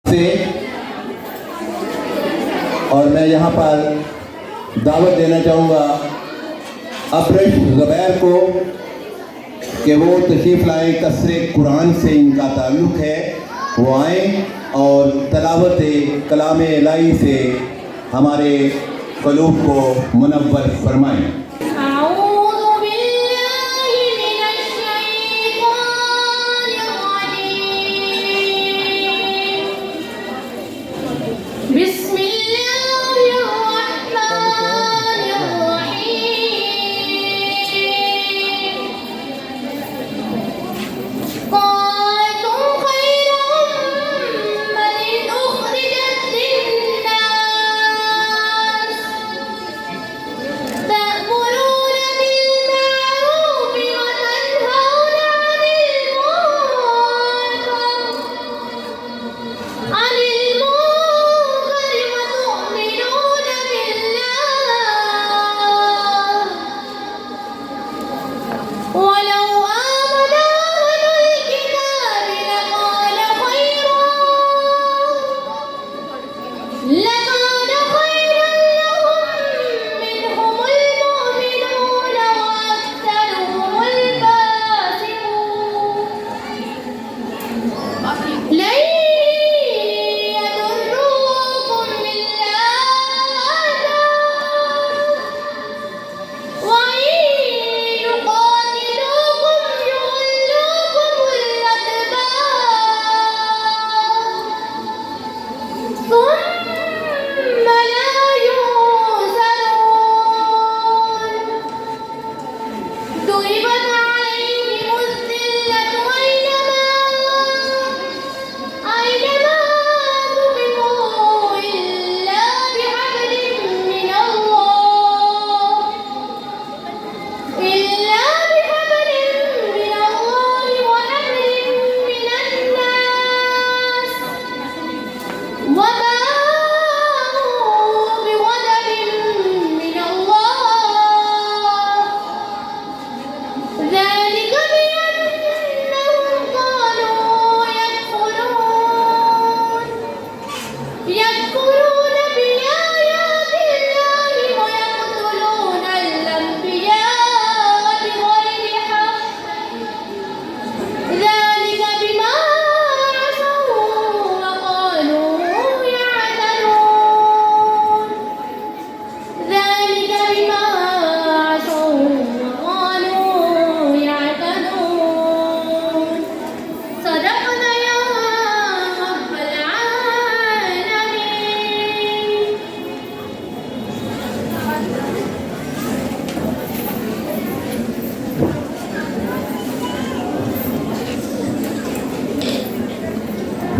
سے اور میں یہاں پر دعوت دینا چاہوں گا ابرش زبیر کو کہ وہ تشریف لائیں. قصر قرآن سے ان کا تعلق ہے, وہ آئیں اور تلاوت کلام الہی سے ہمارے قلوب کو منور فرمائیں.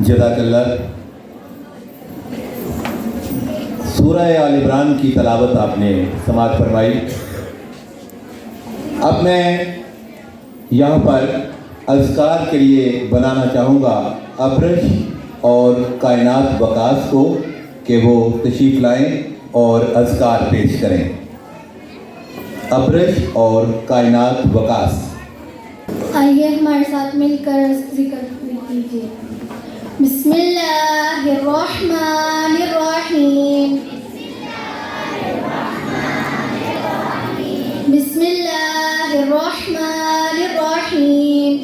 جزاک اللہ. سورہ آل عمران کی تلاوت آپ نے سماعت فرمائی. اب میں یہاں پر اذکار کے لیے بنانا چاہوں گا ابرش اور کائنات وقاص کو کہ وہ تشریف لائیں اور اذکار پیش کریں. ابرش اور کائنات وقاص. آئیے ہمارے ساتھ مل کر ذکر کیجیے. بسم اللہ الرحمن الرحیم. بسم اللہ الرحمن الرحیم.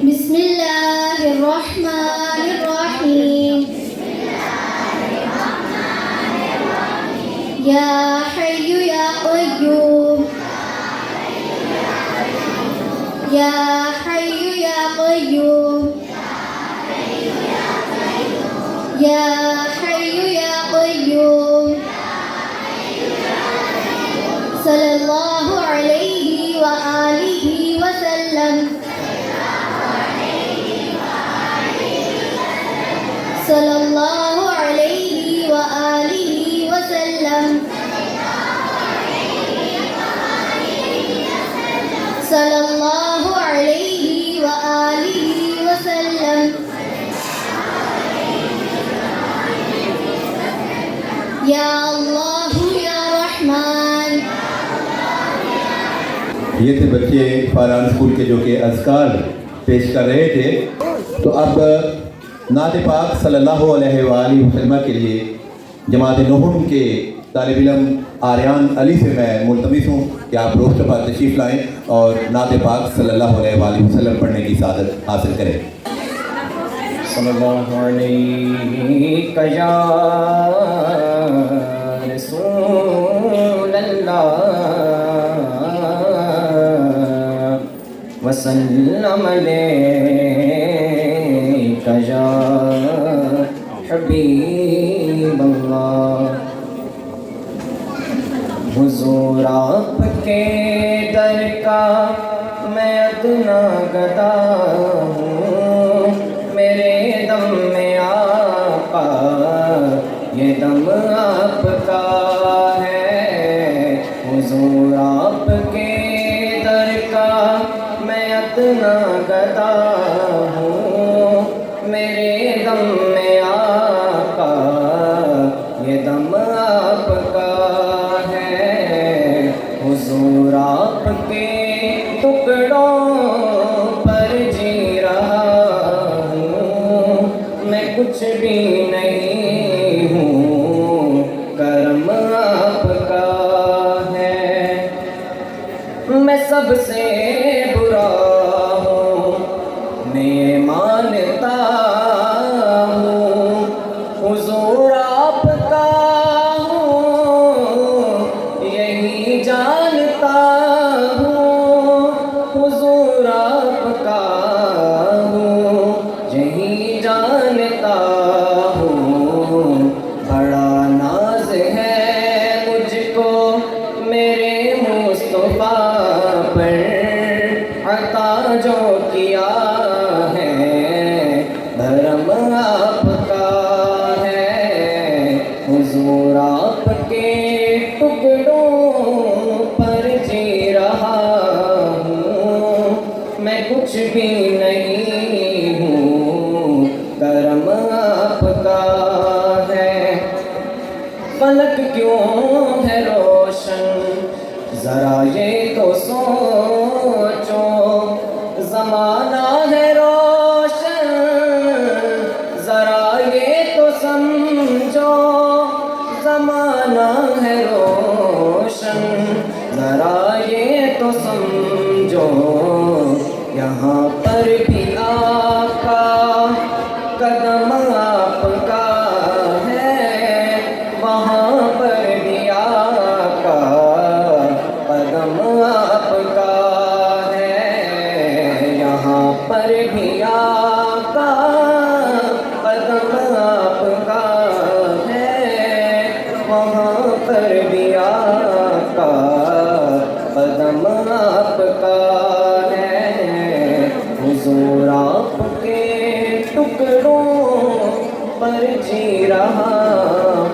بسم اللہ الرحمن الرحیم. یا حی یا قیوم. یا حی یا قیوم. یا حی یا قیوم. صلی اللہ علیہ وآلہ وسلم. صلی اللہ علیہ وآلہ وسلم. صلی اللہ علیہ وآلہ وسلم. یا اللہ یا رحمان. یہ تھے بچے فاران اسکول کے جو کہ اذکار پیش کر رہے تھے. تو اب نعت پاک صلی اللہ علیہ وآلہ وسلم کے لیے جماعت نہم کے طالب علم آریان علی سے میں ملتمس ہوں کہ آپ روشت پر تشریف لائیں اور نعت پاک صلی اللہ علیہ وآلہ وسلم پڑھنے کی سعادت حاصل کریں. صلی اللہ علیہ یا رسول اللہ وسلم علیہ یا حبیب اللہ. حضور آپ کے در کا میں ادنا گدا ہوں، میرے دم میں آقا یہ دم آپ کا ہے. حضور آپ کے در کا میں ادنا گدا ہوں، میرے دم میں آقا یہ دم آپ کا ہے. حضور آپ کے ٹکڑوں پر جی رہا ہوں، میں کچھ بھی نہیں ہوں، کرم آپ کا ہے. میں سب سے برا ہوں، میں مانتا ہوں، حضور آپ کا ہوں یہی جانتا ہوں. حضور آپ کا ہوں یہی جانتا ہوں. بڑا ناز ہے مجھ کو میرے مصطفیٰ پر، عطا جو کیا ہے دھرم آپ کا ہے. حضور آپ کے ٹکڑوں پر جی رہا ہوں، میں کچھ بھی نہیں ہوں، کرم آپ کا ہے. فلک کیوں ہے روشن ذرا یہ تو سوچو، زمانہ ہے روشن ذرا یہ تو سمجھو. زمانہ ہے روشن ذرا یہ تو سمجھو. یہاں پر بھی آقا قدم آپ کا ہے، وہاں پر بھی آقا قدم آپ کا ہے. یہاں پر بھی آقا قدم آپ کا ہے، وہاں پر بھی آقا قدم آپ کا ہے. حضور آپ کے ٹکڑوں پر جی رہا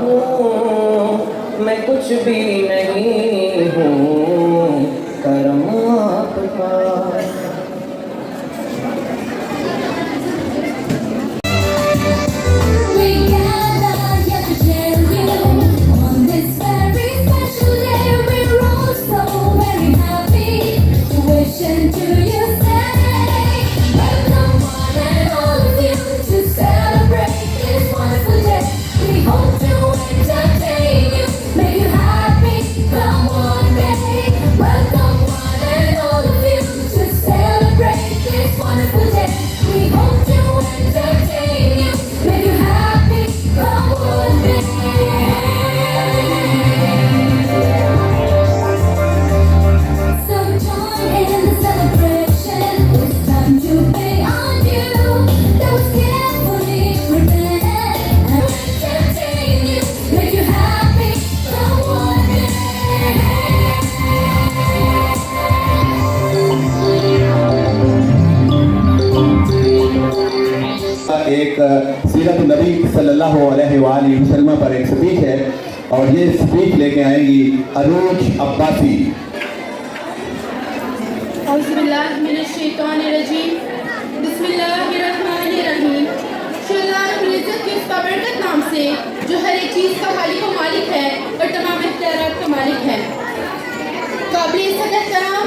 ہوں، میں کچھ بھی نہیں ہوں، کرم آپ کا. We gather here to share you on this very special day. We're all so very happy to wish and to you say, welcome one and all of you to celebrate this wonderful day. We hope to entertain you, make you happy, come on day. Welcome one and all of you to celebrate this wonderful day. We hope to entertain you, make you happy, come on day. So join in the celebration, it's time to pay on you. That was carefully prepared and entertain you, make you happy, come on day. ایک سیرت النبی صلی اللہ علیہ وآلہ وسلم پر ایک speech ہے اور یہ سپیچ لے کے آئیں گی عروج عباسی. اعوذ باللہ من الشیطان الرجیم، بسم اللہ الرحمن الرحیم. اللہ رب العزت کے اس بابرکت نام سے جو ہر ایک چیز کا خالق و مالک ہے اور تمام اختیارات کا مالک ہے. قابل عزت احترام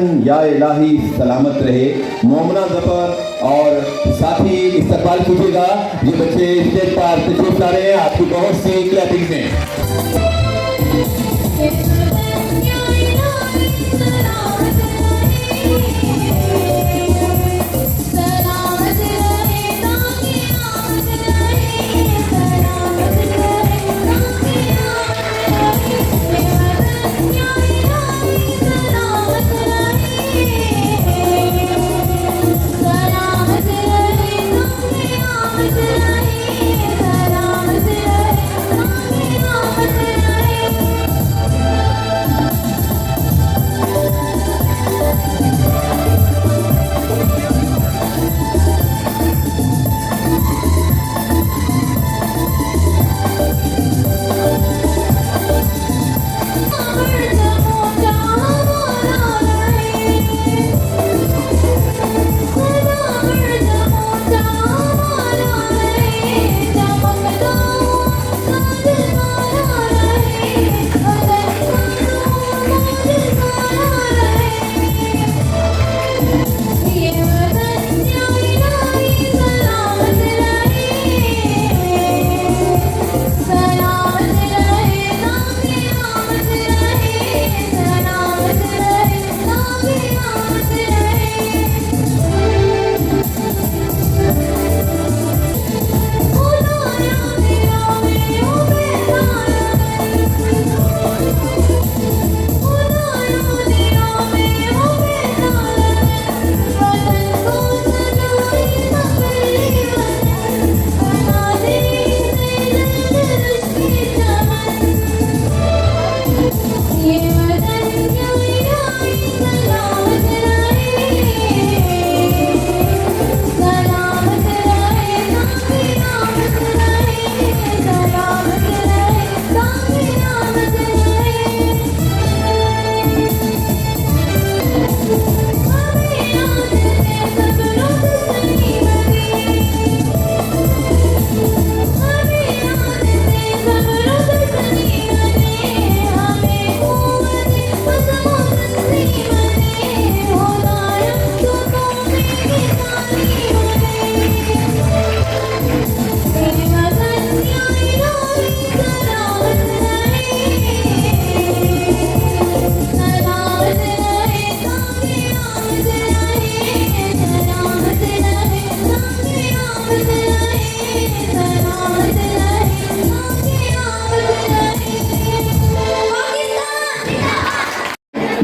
وطن یا الہی سلامت رہے. مومنہ ظفر اور ساتھی استقبال کیجیے گا. یہ بچے اسٹیج پر تشریف لا رہے ہیں. آپ کی بہت سی کلیپنگز ہیں.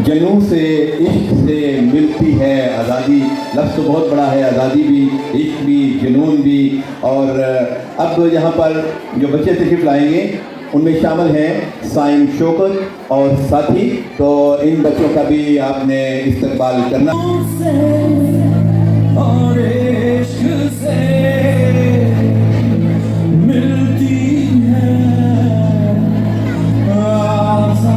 جنون سے عشق سے ملتی ہے آزادی. لفظ تو بہت بڑا ہے. آزادی بھی, عشق بھی, جنون بھی. اور اب یہاں پر جو بچے تشریف لائیں گے ان میں شامل ہیں سائن شوکت اور ساتھی. تو ان بچوں کا بھی آپ نے استقبال کرنا. اور عشق سے ملتی ہے آزادی.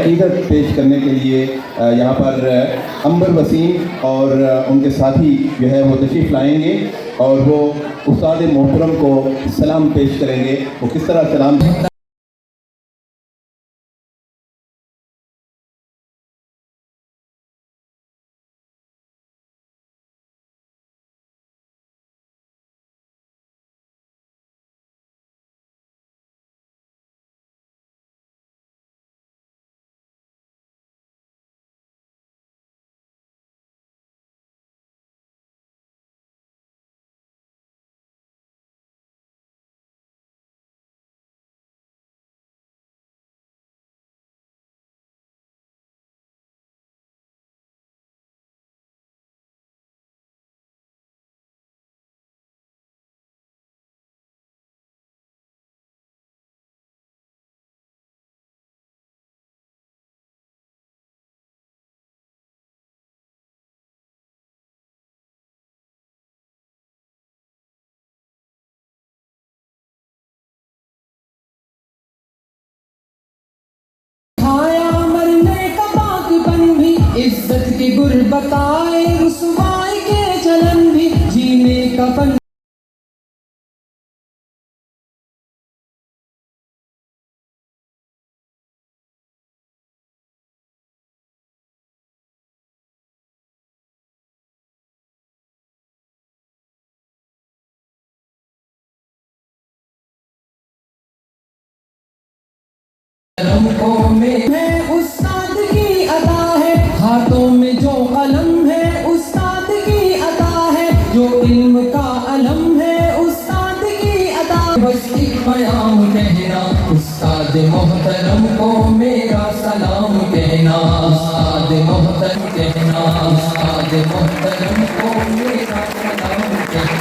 عقیدت پیش کرنے کے لیے یہاں پر عنبر وسیم اور ان کے ساتھی جو ہے وہ تشریف لائیں گے اور وہ استاد محترم کو سلام پیش کریں گے. وہ کس طرح سلام آیا مرنے کا باغبن بھی عزت کی غربت آئے رسوائی کے چلن بھی جینے کا فن میں ہے استاد کی عطا ہے ہاتھوں میں جو قلم ہے استاد کی عطا ہے جو علم کا علم ہے استاد کی عطا بس ایک پیام کہنا استاد محترم کو میرا سلام کہنا استاد محترم کہنا استاد محترم کو میرا سلام کہنا.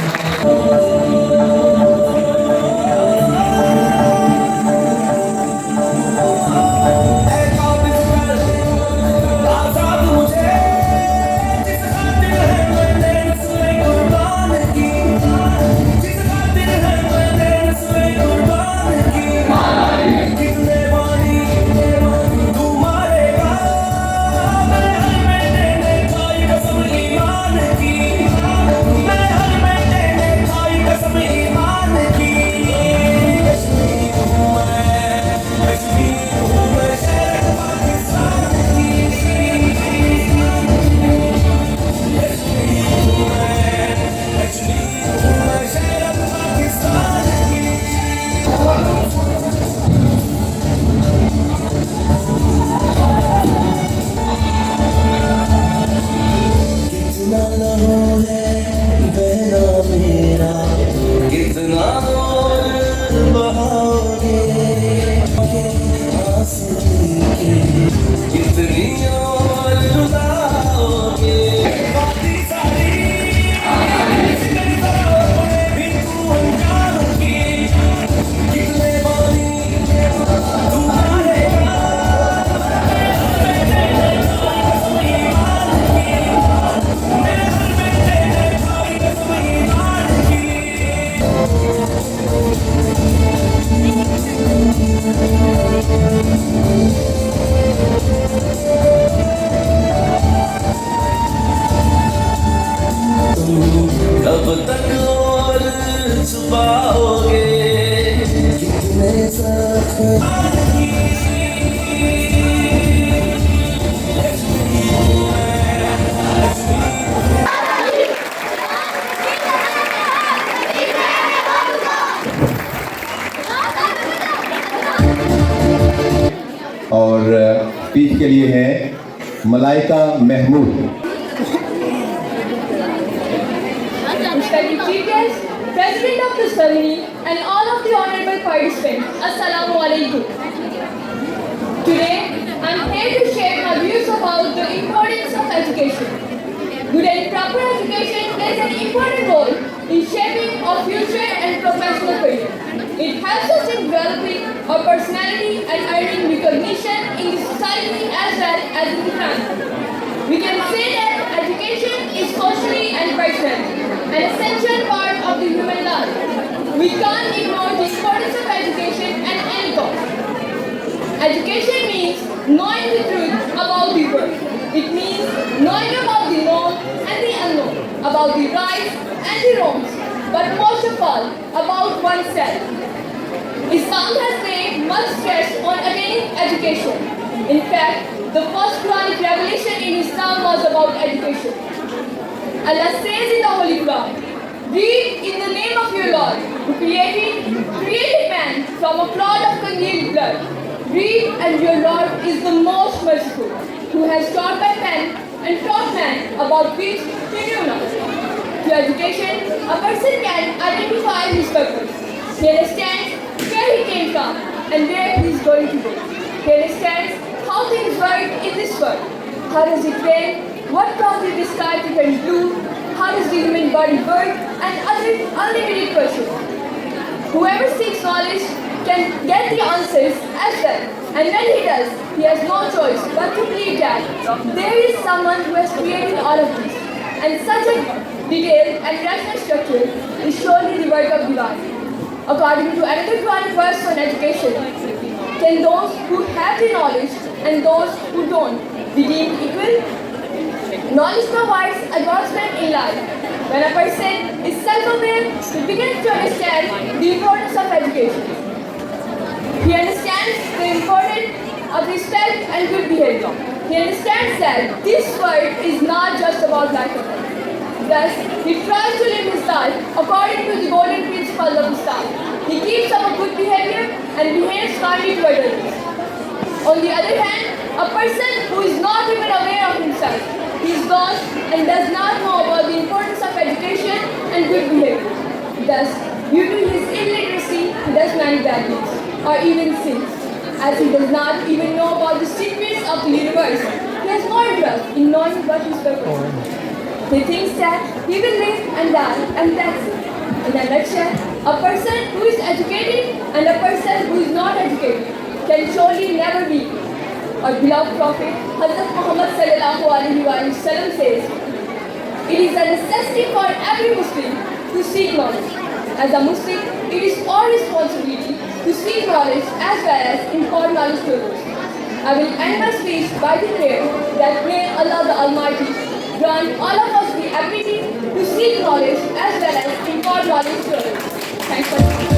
اور اسپیچ کے لیے ہے ملائکہ Mahmood. Respected Chief Guest, President of the ceremony, and all of the honorable participants, Assalamu Alaikum. Today, I'm here to share my views about the importance of education. Good and proper education plays an important role in shaping our future and professional career. It helps us in developing our personality and earning recognition in the society as well as in the family. We can say that education is socially and personally an essential part of the human life. We can't ignore the importance of education at any cost. Education means knowing the truth about the world. It means knowing about the known and the unknown, about the rights and the wrongs, but most of all, about oneself. Islam has laid much stress on attaining education. In fact, the first Quranic revelation in Islam was about education. Allah says in the Holy Quran, "Read in the name of your Lord, who created man from a clot of congealed blood. Read, and your Lord is the most merciful, who has taught by pen and taught man about which he knew not." Through education, a person can identify his purpose. He understands where he came from and where he is going to go. He understands how things work in this world. How does it rain? What causes the sky to turn blue? How does the human body work? And other unlimited questions. Whoever seeks knowledge can get the answers as well. And when he does, he has no choice but to believe that there is someone who has created all of this. And such a detailed and rational structure is surely the work of divine. According to another Quranic verse on education, can those who have the knowledge and those who don't be deemed equal? Knowledge provides advancement in life. When a person is self-aware, he begins to understand the importance of education. He understands the importance of respect and good behavior. He understands that this world is not just about life and death. Thus, he tries to live his life according to the golden principles of Islam. He keeps up a good behavior and behaves kindly toward others. On the other hand, a person who is not even aware of himself, he is lost and does not know about the importance of education and good behavior. Thus, due to his illiteracy, he does many bad deeds or even sins. As he does not even know about the secrets of the universe, he has no interest in knowing what his purpose is. He thinks that he will live and die and that's it. In a nutshell, a person who is educated and a person who is not educated can surely never be. Our beloved Prophet Hazrat Muhammad sallallahu alaihi wasallam says, "It is a necessity for every Muslim to seek knowledge. As a Muslim, it is our responsibility to seek knowledge as well as impart knowledge to others." I will end my speech by the prayer that may Allah the Almighty grant all of us the ability to seek knowledge as well as impart knowledge to others. Thanks for listening.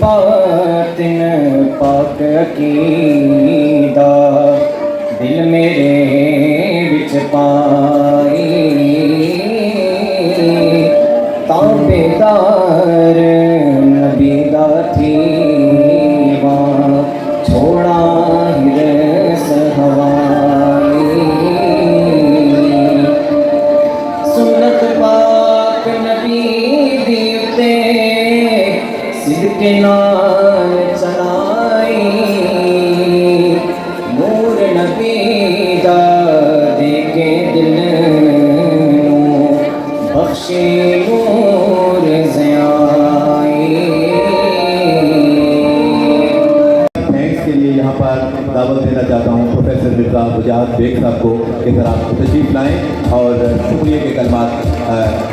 باطن پاک عقیدہ دل میرے وچ پائی تابعدار نبی دا تھی وہاں چھوڑا ہرس ہوائی سنت پاک نبی دی اتے صدق نال چلائی نور نبی دا دے کے دل نوں بخشے نور ضیائی تھینکس کے لیے یہاں پر دعوت دینا چاہتا ہوں پروفیسر مرزا وجاہت بیگ صاحب کو کہ سر آپ تشریف لائیں اور شکریہ کے کلمات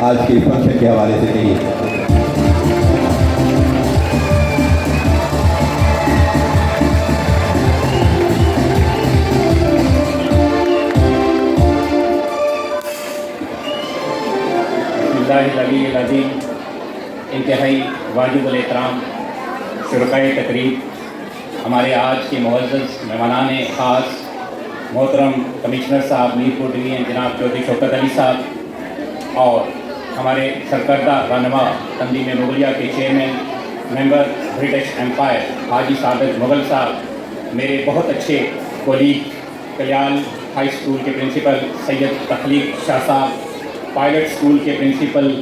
آج کے فنکشن کے حوالے سے کہیے. اللہ العلی العظیم انتہائی واجب الاحترام شرکائے تقریب ہمارے آج کے معزز مہمانان خاص محترم کمشنر صاحب میرپور ڈویژن جناب چودھری شوکت علی صاحب اور ہمارے سرکردہ رہنما تنظیم مغلیہ کے چیئرمین ممبر برٹش امپائر حاجی سعادت مغل صاحب، میرے بہت اچھے کولیگ کلیان ہائی اسکول کے پرنسپل سید تخلیق شاہ صاحب، پائلٹ اسکول کے پرنسپل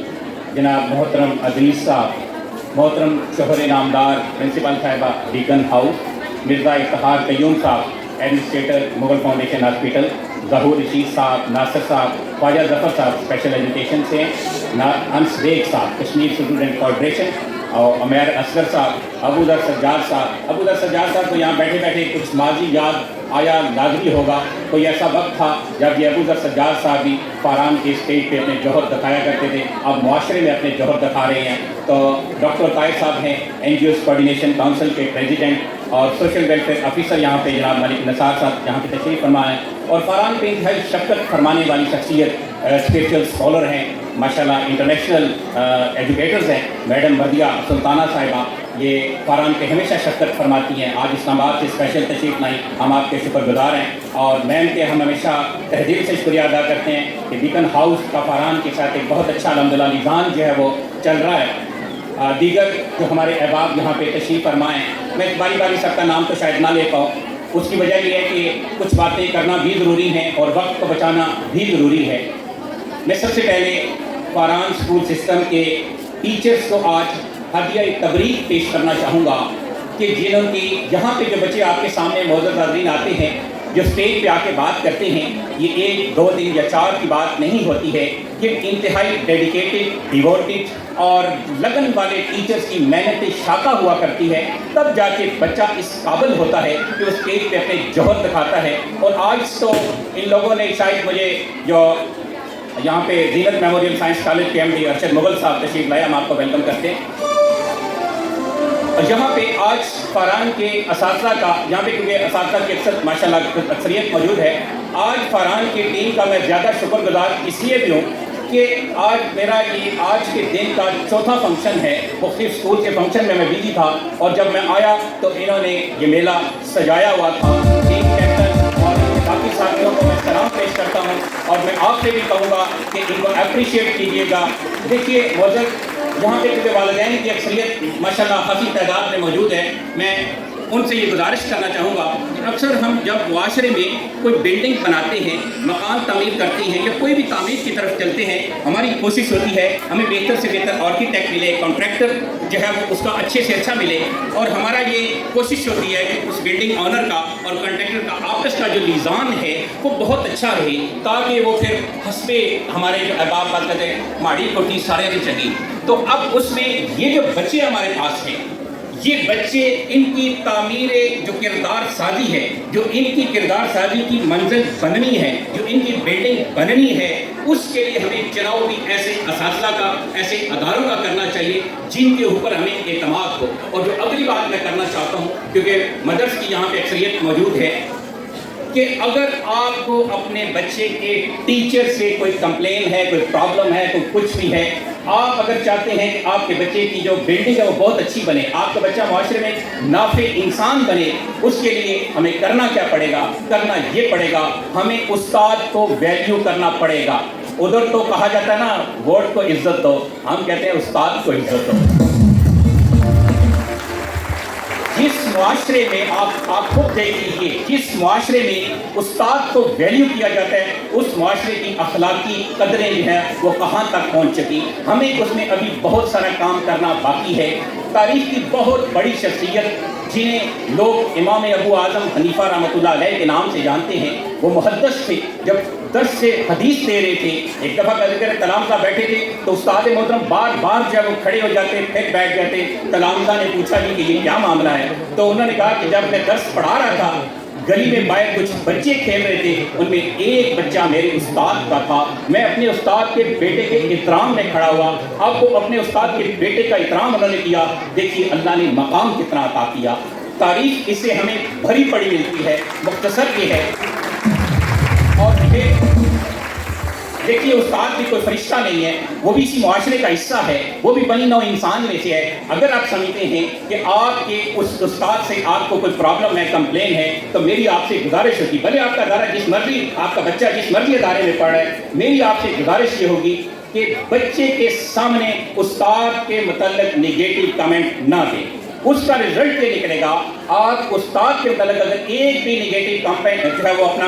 جناب محترم عزیز صاحب، محترم شوہر نامدار پرنسپل صاحبہ ڈیکن ہاؤس، مرزا افتخار قیوم صاحب ایڈمنسٹریٹر مغل فاؤنڈیشن ہاسپٹل، ظہور رشید صاحب، ناصر صاحب، خواجہ ظفر صاحب اسپیشل ایجوکیشن سے، انس بیگ صاحب کشمیر اسٹوڈنٹ فیڈریشن، اور عمیر اصغر صاحب، ابو ذر سجاد صاحب کو یہاں بیٹھے بیٹھے کچھ ماضی یاد آیا لازمی ہوگا. کوئی ایسا وقت تھا جب یہ ابو ذر سجاد صاحب بھی فاران کے اسٹیج پہ اپنے جوہر دکھایا کرتے تھے، اب معاشرے میں اپنے جوہر دکھا رہے ہیں. تو ڈاکٹر طاہر صاحب ہیں NGOs کوآرڈینیشن کونسل کے پریزیڈنٹ اور سوشل ویلفیئر آفیسر یہاں پہ جناب ملک نثار صاحب یہاں پہ تشریف فرما ہیں، اور فاران پہ انتہائی شفقت فرمانے والی شخصیت اسپریچول اسکالر ہیں ماشاءاللہ، انٹرنیشنل ایجوکیٹرز ہیں میڈم بردیہ سلطانہ صاحبہ، یہ فاران پہ ہمیشہ شفقت فرماتی ہیں. آج اسلام آباد سے اسپیشل تشریف لائی، ہم آپ کے شکر گزار ہیں اور میم کے ہم ہمیشہ تہ دل سے شکریہ ادا کرتے ہیں کہ بیکن ہاؤس کا فاران کے ساتھ ایک بہت اچھا الحمدللہ نظام جو ہے وہ چل رہا ہے. دیگر جو ہمارے احباب یہاں پہ تشریف فرمائیں، میں باری باری سب کا نام تو شاید نہ لے پاؤں، اس کی وجہ یہ ہے کہ کچھ باتیں کرنا بھی ضروری ہیں اور وقت کو بچانا بھی ضروری ہے. میں سب سے پہلے فاران اسکول سسٹم کے ٹیچرز کو آج ہدیہ تبریک پیش کرنا چاہوں گا کہ جنہوں کی یہاں پہ جو بچے آپ کے سامنے معزز حاضرین آتے ہیں، جو اسٹیج پہ آ کے بات کرتے ہیں، یہ 1 2 دن یا 4 کی بات نہیں ہوتی ہے. یہ انتہائی ڈیڈیکیٹڈ، ڈیووٹڈ اور لگن والے ٹیچرز کی محنت شاخہ ہوا کرتی ہے، تب جا کے بچہ اس قابل ہوتا ہے کہ وہ اسٹیج پہ اپنے جوہر دکھاتا ہے. اور آج تو ان لوگوں نے شاید مجھے جو یہاں پہ زینت میموریل سائنس کالج کے MD ارشد مغل صاحب تشریف لائے، ہم آپ کو ویلکم کرتے ہیں. اور یہاں پہ آج فاران کے اساتذہ کا، یہاں پہ کیونکہ اساتذہ کی ماشاءاللہ اکثریت موجود ہے، آج فاران کی ٹیم کا میں زیادہ شکر گزار اس لیے بھی ہوں کہ آج میرا یہ آج کے دن کا چوتھا فنکشن ہے. مختلف اسکول کے فنکشن میں بزی تھا اور جب میں آیا تو انہوں نے یہ میلہ سجایا ہوا تھا. ٹیم کیپٹن اور باقی ساتھیوں کو میں سلام پیش کرتا ہوں اور میں آپ سے بھی کہوں گا کہ ان کو اپریشیٹ کیجیے گا. دیکھیے معزز یہاں پہ کیونکہ والدین کی اکثریت ماشاءاللہ خاصی تعداد میں موجود ہے، میں ان سے یہ گزارش کرنا چاہوں گا کہ اکثر ہم جب معاشرے میں کوئی بلڈنگ بناتے ہیں، مکان تعمیر کرتے ہیں یا کوئی بھی تعمیر کی طرف چلتے ہیں، ہماری کوشش ہوتی ہے ہمیں بہتر سے بہتر آرکیٹیکٹ ملے، کانٹریکٹر جو ہے وہ اس کا اچھے سے اچھا ملے، اور ہمارا یہ کوشش ہوتی ہے کہ اس بلڈنگ آنر کا اور کانٹریکٹر کا آپس کا جو نظام ہے وہ بہت اچھا رہے، تاکہ وہ پھر حسبے ہمارے جو احباب بات کرتے ہیں ماڑی کوٹی سارے بھی چلی. تو اب اس میں یہ جو بچے ہمارے پاس ہیں، یہ بچے ان کی تعمیر جو کردار سازی ہے، جو ان کی کردار سازی کی منزل بننی ہے، جو ان کی بلڈنگ بننی ہے، اس کے لیے ہمیں چناؤ بھی ایسے اساتذہ کا، ایسے اداروں کا کرنا چاہیے جن کے اوپر ہمیں اعتماد ہو. اور جو اگلی بات میں کرنا چاہتا ہوں، کیونکہ مدرس کی یہاں پہ اکثریت موجود ہے، کہ اگر آپ کو اپنے بچے کے ٹیچر سے کوئی کمپلین ہے، کوئی پرابلم ہے، کوئی کچھ بھی ہے، آپ اگر چاہتے ہیں کہ آپ کے بچے کی جو بلڈنگ ہے وہ بہت اچھی بنے، آپ کا بچہ معاشرے میں نافع انسان بنے، اس کے لیے ہمیں کرنا کیا پڑے گا؟ کرنا یہ پڑے گا، ہمیں استاد کو ویلیو کرنا پڑے گا۔ ادھر تو کہا جاتا ہے نا ووٹ کو عزت دو، ہم کہتے ہیں استاد کو عزت دو۔ جس معاشرے میں آپ خود دیکھ لیجیے، جس معاشرے میں استاد کو ویلیو کیا جاتا ہے، اس معاشرے کی اخلاقی قدریں جو ہیں وہ کہاں تک پہنچ چکی۔ ہمیں اس میں ابھی بہت سارا کام کرنا باقی ہے۔ تاریخ کی بہت بڑی شخصیت جنہیں لوگ امام ابو اعظم حنیفہ رحمۃ اللہ علیہ کے نام سے جانتے ہیں، وہ محدث تھے۔ جب درس سے حدیث دے رہے تھے، ایک دفعہ کا ذکر ہے، تلامذہ بیٹھے تھے تو استاد محترم بار بار جب وہ کھڑے ہو جاتے پھر بیٹھ جاتے۔ تلامذہ نے پوچھا جی کہ یہ کیا معاملہ ہے؟ تو انہوں نے کہا کہ جب میں درس پڑھا رہا تھا، گلی میں باہر کچھ بچے کھیل رہے تھے، ان میں ایک بچہ میرے استاد کا تھا۔ میں اپنے استاد کے بیٹے کے احترام میں کھڑا ہوا۔ اب وہ اپنے استاد کے بیٹے کا احترام انہوں نے کیا، دیکھیے اللہ نے مقام کتنا عطا کیا۔ تاریخ اس سے ہمیں بھری پڑی ملتی ہے، مختصر یہ ہے۔ اور پھر دیکھیے استاد بھی کوئی فرشتہ نہیں ہے، وہ بھی اسی معاشرے کا حصہ ہے، وہ بھی بنی نوع انسان میں سے ہے۔ اگر آپ سمجھتے ہیں کہ آپ کے اس استاد سے آپ کو کوئی پرابلم ہے، کمپلین ہے، تو میری آپ سے گزارش ہوگی، بھلے آپ کا ادارہ جس مرضی، آپ کا بچہ جس مرضی ادارے میں پڑھ رہا ہے، میری آپ سے گزارش یہ ہوگی کہ بچے کے سامنے استاد کے متعلق نگیٹو کمنٹ نہ دیں۔ اس کا رزلٹ یہ نکلے گا، آپ استاد کے متعلق اگر ایک بھی نگیٹو کمپلین جو ہے وہ اپنا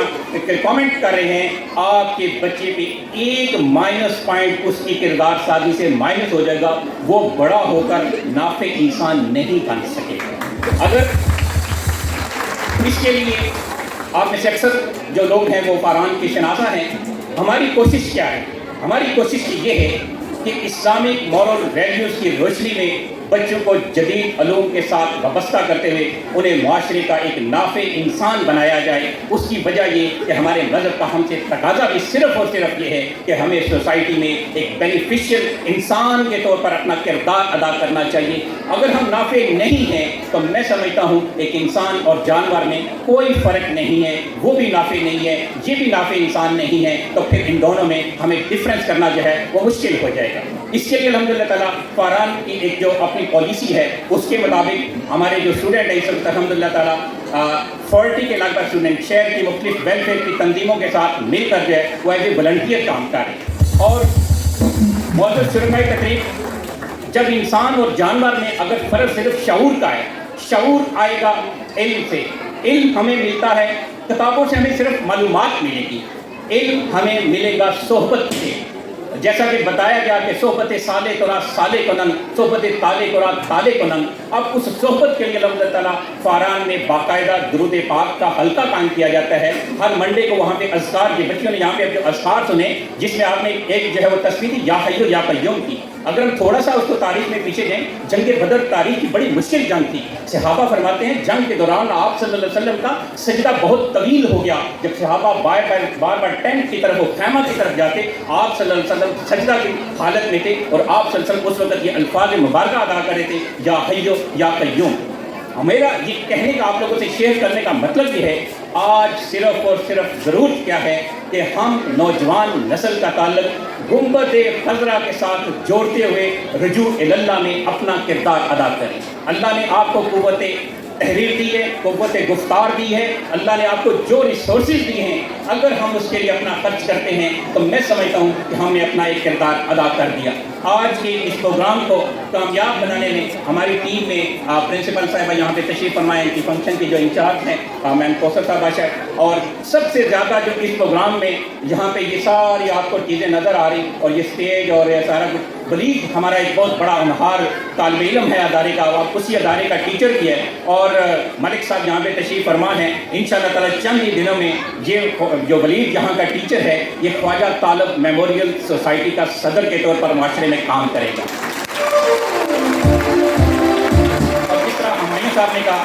کامنٹ کر رہے ہیں، آپ کے بچے پہ ایک مائنس پوائنٹ اس کی کردار سازی سے مائنس ہو جائے گا، وہ بڑا ہو کر نافع انسان نہیں بن سکے گا۔ اگر اس کے لیے آپ میں سے اکثر جو لوگ ہیں وہ فاران کے شناسہ ہیں، ہماری کوشش کیا ہے؟ ہماری کوشش یہ ہے کہ اسلامک مورل ویلیوز کی روشنی میں بچوں کو جدید علوم کے ساتھ وابستہ کرتے ہوئے انہیں معاشرے کا ایک نافع انسان بنایا جائے۔ اس کی وجہ یہ کہ ہمارے مذہب کا ہم سے تقاضا بھی صرف اور صرف یہ ہے کہ ہمیں سوسائٹی میں ایک بینیفیشل انسان کے طور پر اپنا کردار ادا کرنا چاہیے۔ اگر ہم نافع نہیں ہیں تو میں سمجھتا ہوں ایک انسان اور جانور میں کوئی فرق نہیں ہے، وہ بھی نافع نہیں ہے، یہ بھی نافع انسان نہیں ہے، تو پھر ان دونوں میں ہمیں ڈفرینس کرنا جو ہے وہ مشکل ہو جائے گا۔ اس کے لیے الحمدللہ تعالیٰ فاران کی ایک جو اپنی پالیسی ہے اس کے مطابق ہمارے جو اسٹوڈنٹ ہیں اس وقت الحمدللہ تعالیٰ 40 کے لگ بھگ اسٹوڈنٹ شہر کی مختلف ویلفیئر کی تنظیموں کے ساتھ مل کر جو ہے وہ ایز اے والنٹیئر کام کر رہے ہیں۔ اور معزز شرکائے تقریب، جب انسان اور جانور میں اگر فرق صرف شعور کا ہے، شعور آئے گا علم سے، علم ہمیں ملتا ہے کتابوں سے، ہمیں صرف معلومات ملے گی، علم ہمیں ملے گا صحبت سے۔ جیسا کہ بتایا گیا کہ صحبت صالح کو را صالح کنن، صحبت طالع کو را طالع کنن۔ اب اس صحبت کے لیے اللہ تعالیٰ فاران میں باقاعدہ درود پاک کا حلقہ قائم کیا جاتا ہے۔ ہر منڈے کو وہاں پہ اذکار کے بچوں نے یہاں پہ جو اذکار سنے، جس میں آپ نے ایک جو ہے وہ تصویر یا حی یا قیوم کی۔ اگر ہم تھوڑا سا اس کو تاریخ میں پیچھے جائیں، جنگ بدر تاریخ کی بڑی مشکل جنگ تھی۔ صحابہ فرماتے ہیں جنگ کے دوران آپ صلی اللہ علیہ وسلم کا سجدہ بہت طویل ہو گیا۔ جب صحابہ بار بار ٹینٹ کی طرف، خیمہ کی طرف جاتے، آپ صلی اللہ علیہ وسلم سجدہ کی حالت میں تھے، اور آپ صلی اللہ علیہ وسلم اس وقت یہ الفاظ مبارکہ ادا کر رہے تھے، یا حیو یا قیوم۔ میرا یہ کہنے کا آپ لوگوں سے شیئر کرنے کا مطلب یہ ہے، آج صرف اور صرف ضرورت کیا ہے کہ ہم نوجوان نسل کا تعلق گنبد خضرا کے ساتھ جوڑتے ہوئے رجوع اللہ میں اپنا کردار ادا کریں۔ اللہ نے آپ کو قوت تحریر دی ہے، قوت گفتار دی ہے، اللہ نے آپ کو جو ریسورسز دی ہیں، اگر ہم اس کے لیے اپنا خرچ کرتے ہیں تو میں سمجھتا ہوں کہ ہم نے اپنا ایک کردار ادا کر دیا۔ آج کے اس پروگرام کو کامیاب بنانے میں ہماری ٹیم میں پرنسپل صاحبہ یہاں پہ تشریف فرمائے، ان کی فنکشن کی جو انچارج ہیں میم کوثر صاحبہ شاہ، اور سب سے زیادہ جو اس پروگرام میں یہاں پہ یہ ساری آپ کو چیزیں نظر آ رہی، اور یہ اسٹیج اور یہ سارا کچھ، بلیغ ہمارا ایک بہت بڑا ہونہار طالب علم ہے ادارے کا، آپ اسی ادارے کا ٹیچر بھی ہے، اور ملک صاحب یہاں پہ تشریف فرما ہیں۔ انشاءاللہ تعالیٰ چند ہی دنوں میں یہ جو بلیغ یہاں کا ٹیچر ہے، یہ خواجہ طالب میموریل سوسائٹی کا صدر کے طور پر معاشرے میں کام کرے گا۔ اور جس طرح ہمایوں صاحب نے کہا